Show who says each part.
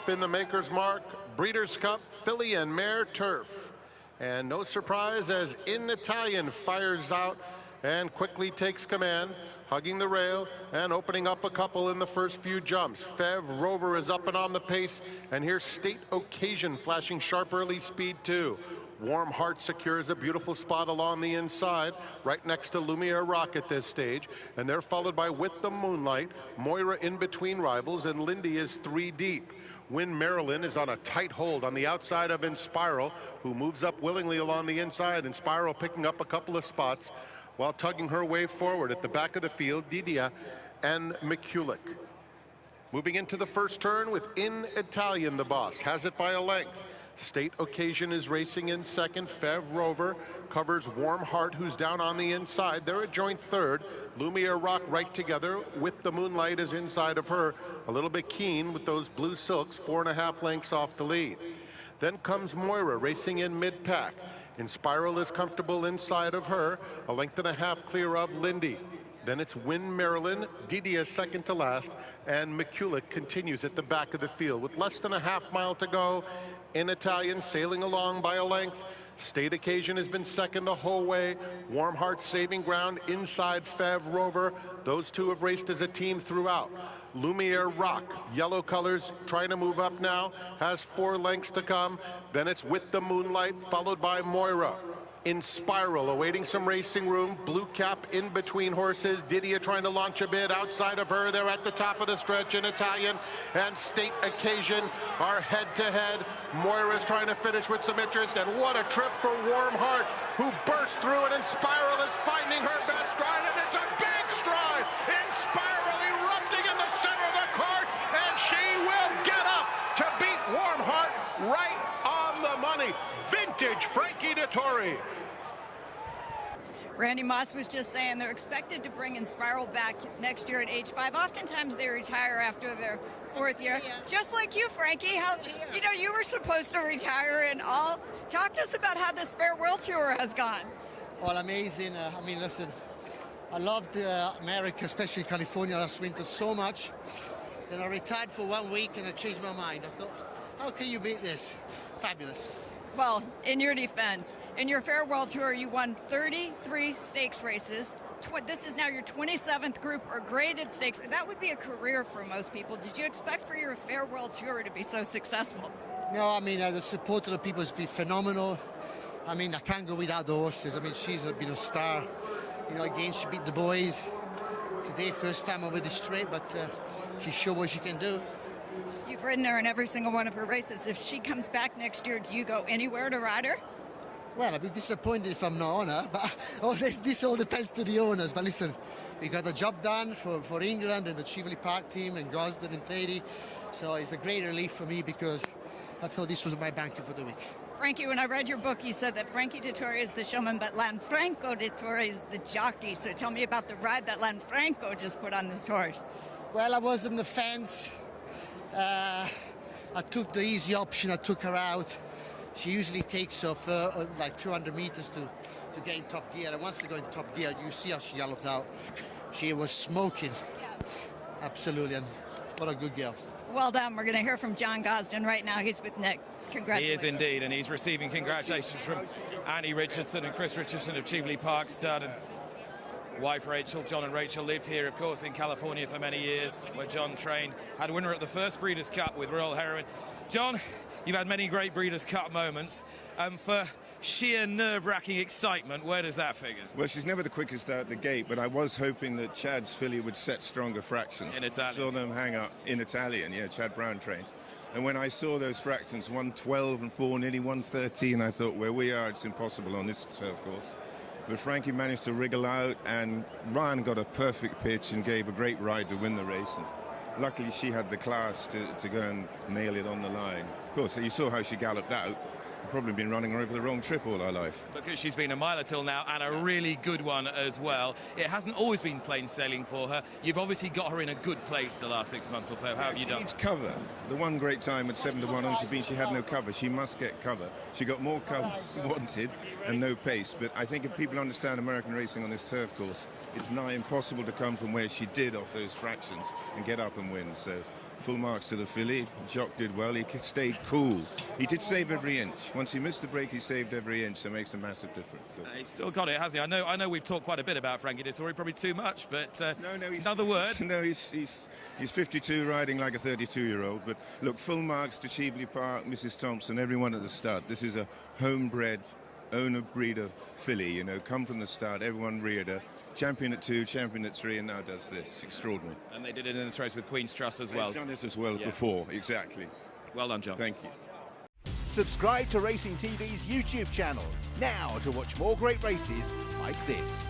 Speaker 1: off in the Maker's Mark, Breeders' Cup, Filly and Mare Turf. And no surprise as In Italian fires out and quickly takes command, hugging the rail and opening up a couple in the first few jumps. Fev Rover is up and on the pace, and here's State Occasion flashing sharp early speed too. Warm Heart secures a beautiful spot along the inside, right next to Lumiere Rock at this stage, and they're followed by With the Moonlight, Moira in between rivals, and Lindy is 3 deep. Win Marilyn is on a tight hold on the outside of Inspiral, who moves up willingly along the inside. Inspiral picking up a couple of spots while tugging her way forward at the back of the field, Didia and McCulloch. Moving into the first turn with In Italian, the boss, has it by a length. State Occasion is racing in second. Fev Rover covers Warm Heart, who's down on the inside. They're a joint third. Lumiere Rock right together. With the Moonlight is inside of her. A little bit keen with those blue silks, 4.5 lengths off the lead. Then comes Moira racing in mid-pack. Inspiral is comfortable inside of her, a length and a half clear of Lindy. Then it's Win Marilyn, Didia second to last, and McCulloch continues at the back of the field. With less than a half mile to go, In Italian sailing along by a length. State Occasion has been second the whole way. Warm Heart saving ground inside Fev Rover. Those two have raced as a team throughout. Lumiere Rock, yellow colors, trying to move up now, has 4 lengths to come. Then it's With the Moonlight, followed by Moira. Inspiral awaiting some racing room. Blue Cap in between horses. Didia trying to launch a bit outside of her. They're at the top of the stretch. In Italian and State Occasion are head-to-head. Moira's trying to finish with some interest, and what a trip for Warm Heart, who burst through it. Inspiral is finding her best stride, and it's a big stride. Inspiral erupting in the center of the course, and she will get up to beat Warm Heart right on the money. Vintage Frankie Dettori.
Speaker 2: Randy Moss was just saying they're expected to bring Inspiral back next year at age 5. Oftentimes they retire after their 4th year. Just like you, Frankie. How, you know, you were supposed to retire and all. Talk to us about how this farewell tour has gone.
Speaker 3: Well, amazing. I mean, listen, I loved America, especially California last winter, so much. Then I retired for 1 week and I changed my mind. I thought, how can you beat this? Fabulous.
Speaker 2: Well, in your defense, in your farewell tour, you won 33 stakes races. This is now your 27th group or graded stakes. That would be a career for most people. Did you expect for your farewell tour to be so successful?
Speaker 3: No, I mean, the support of the people has been phenomenal. I mean, I can't go without the horses. I mean, she's been a star. You know, again, she beat the boys. Today, first time over the straight, but she showed what she can do.
Speaker 2: You've ridden her in every single one of her races. If she comes back next year, do you go anywhere to ride her?
Speaker 3: Well, I'd be disappointed if I'm not on her, but this all depends to the owners. But listen, we got the job done for England and the Chivoli Park team and Gosden and Thady. So it's a great relief for me because I thought this was my banker for the week.
Speaker 2: Frankie, when I read your book, you said that Frankie Dettori is the showman, but Lanfranco Dettori is the jockey. So tell me about the ride that Lanfranco just put on this horse.
Speaker 3: Well, I was on the fence. I took the easy option. I took her out. She usually takes off like 200 meters to get in top gear. And once I got in top gear, you see how she galloped out. She was smoking.
Speaker 2: Yeah.
Speaker 3: Absolutely. And what a good girl.
Speaker 2: Well done. We're going to hear from Jhon Gosden right now. He's with Nick. Congratulations.
Speaker 4: He is indeed, and he's receiving congratulations from Annie Richardson and Chris Richardson of Chivoli Park Stud. And wife Rachel, Jhon and Rachel lived here, of course, in California for many years, where Jhon trained. Had a winner at the first Breeders' Cup with Royal Heroine. Jhon, you've had many great Breeders' Cup moments. For sheer nerve-wracking excitement, where does that figure?
Speaker 5: Well, she's never the quickest out the gate, but I was hoping that Chad's filly would set stronger fractions.
Speaker 4: In Italian.
Speaker 5: Saw them hang up in Italian, yeah, Chad Brown trains. And when I saw those fractions, 112 and 4, nearly 113, I thought, where we are, it's impossible on this turf course. But Frankie managed to wriggle out, and Ryan got a perfect pitch and gave a great ride to win the race. And luckily, she had the class to go and nail it on the line. Of course, you saw how she galloped out. Probably been running her over the wrong trip all her life.
Speaker 4: Because she's been a miler till now, and a really good one as well. It hasn't always been plain sailing for her. You've obviously got her in a good place the last 6 months or so. How have you done?
Speaker 5: She needs cover. The one great time at 7 to 1 on she had no cover. She must get cover. She got more cover than wanted and no pace. But I think if people understand American racing on this turf course, it's nigh impossible to come from where she did off those fractions and get up and win. So full marks to the filly. Jock did well. He stayed cool. He did save every inch. Once he missed the break, he saved every inch. So it makes a massive difference. So.
Speaker 4: He's still got it, hasn't he? I know we've talked quite a bit about Frankie Dettori, probably too much, but
Speaker 5: no,
Speaker 4: another word.
Speaker 5: No, he's 52, riding like a 32-year-old. But look, full marks to Cheveley Park, Mrs. Thompson, everyone at the start. This is a homebred, owner-breeder filly, you know, come from the start, everyone reared her. Champion at 2, champion at 3, and now does this. Extraordinary.
Speaker 4: And they did it in this race with Queen's Trust as well.
Speaker 5: They've done this as well before, exactly.
Speaker 4: Well done, Jhon.
Speaker 5: Thank you.
Speaker 6: Subscribe to Racing TV's YouTube channel now to watch more great races like this.